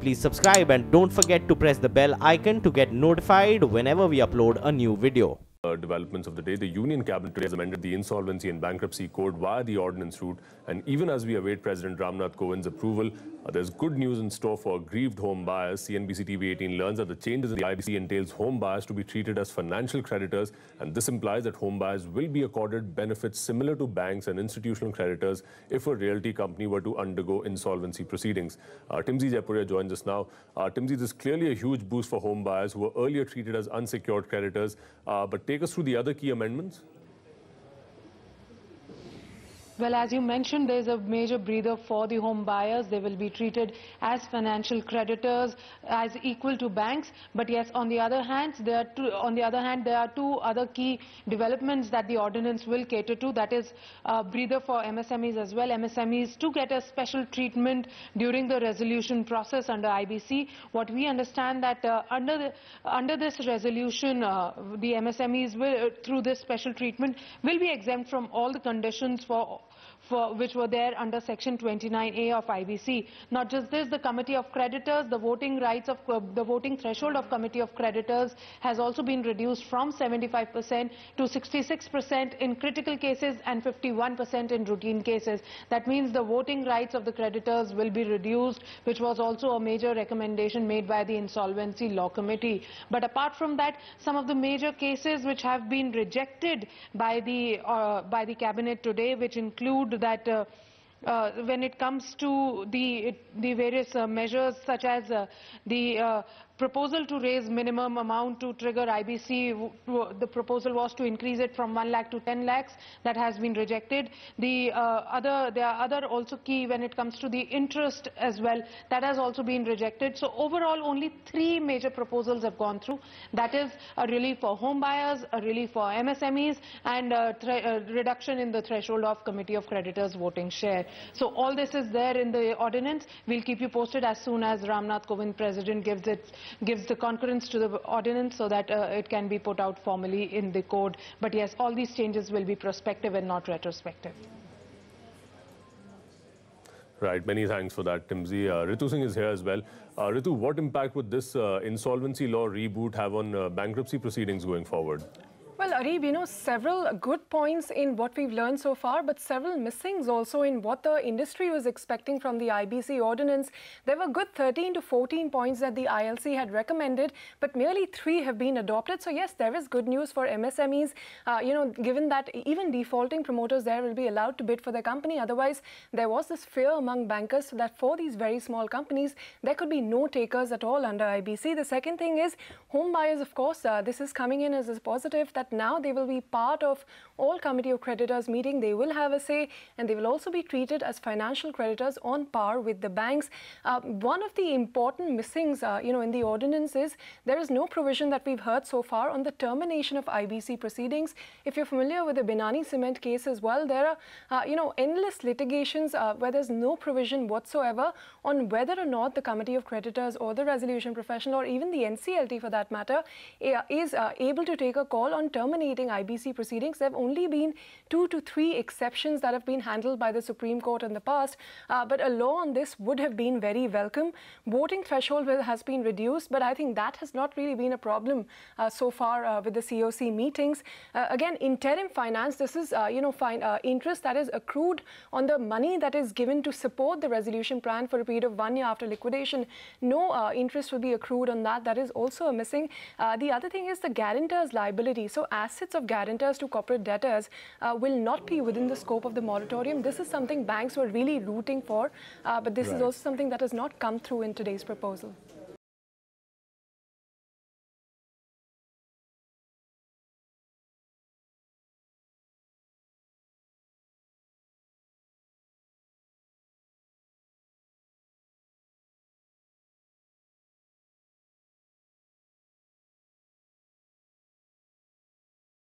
please subscribe and don't forget to press the bell icon to get notified whenever we upload a new video. Developments of the day. The Union Cabinet today has amended the Insolvency and Bankruptcy Code via the ordinance route, and even as we await President Ramnath Kovind's approval, there's good news in store for aggrieved home buyers. CNBC TV18 learns that the changes in the IBC entails home buyers to be treated as financial creditors, and this implies that home buyers will be accorded benefits similar to banks and institutional creditors if a realty company were to undergo insolvency proceedings. Timsy Jaipuria joins us now. Timsy, this is clearly a huge boost for home buyers who were earlier treated as unsecured creditors, but take us through the other key amendments. Well, as you mentioned, there's a major breather for the home buyers. They will be treated as financial creditors, as equal to banks. But yes, on the other hand, there are two other key developments that the ordinance will cater to. That is breather for MSMEs as well. MSMEs to get a special treatment during the resolution process under IBC. What we understand that under this resolution, the MSMEs will, through this special treatment, will be exempt from all the conditions which were there under Section 29A of IBC. Not just this, the Committee of Creditors, the voting threshold of Committee of Creditors has also been reduced from 75% to 66% in critical cases and 51% in routine cases. That means the voting rights of the creditors will be reduced, which was also a major recommendation made by the Insolvency Law Committee. But apart from that, some of the major cases which have been rejected by the Cabinet today, which include that when it comes to the various measures such as the proposal to raise minimum amount to trigger IBC, the proposal was to increase it from 1 lakh to 10 lakhs. That has been rejected. There are other also key when it comes to the interest as well. That has also been rejected. So overall, only 3 major proposals have gone through. That is a relief for home buyers, a relief for MSMEs, and a reduction in the threshold of Committee of Creditors voting share. So all this is there in the ordinance. We'll keep you posted as soon as Ramnath Kovind, President, gives the concurrence to the ordinance so that it can be put out formally in the code. But yes, all these changes will be prospective and not retrospective. Right, many thanks for that, Timsy. Ritu Singh is here as well. Ritu, what impact would this insolvency law reboot have on bankruptcy proceedings going forward? Well, Arib, you know, several good points in what we've learned so far, but several missings also in what the industry was expecting from the IBC ordinance. There were good 13 to 14 points that the ILC had recommended, but merely 3 have been adopted. So yes, there is good news for MSMEs, you know, given that even defaulting promoters there will be allowed to bid for their company. Otherwise, there was this fear among bankers that for these very small companies, there could be no takers at all under IBC. The second thing is home buyers, of course, this is coming in as a positive that now they will be part of all Committee of Creditors meeting. They will have a say, and they will also be treated as financial creditors on par with the banks. One of the important missings, you know, in the ordinance is there is no provision that we've heard so far on the termination of IBC proceedings. If you're familiar with the Binani cement case as well, there are, you know, endless litigations where there's no provision whatsoever on whether or not the Committee of Creditors or the resolution professional or even the NCLT for that matter is able to take a call on terminating IBC proceedings. There have only been 2 to 3 exceptions that have been handled by the Supreme Court in the past, but a law on this would have been very welcome. Voting threshold has been reduced, but I think that has not really been a problem so far with the COC meetings. Again, interim finance, this is you know, interest that is accrued on the money that is given to support the resolution plan for a period of 1 year after liquidation. No interest will be accrued on that. That is also a missing. The other thing is the guarantor's liability. So assets of guarantors to corporate debtors will not be within the scope of the moratorium. This is something banks were really rooting for, but this is also something that has not come through in today's proposal.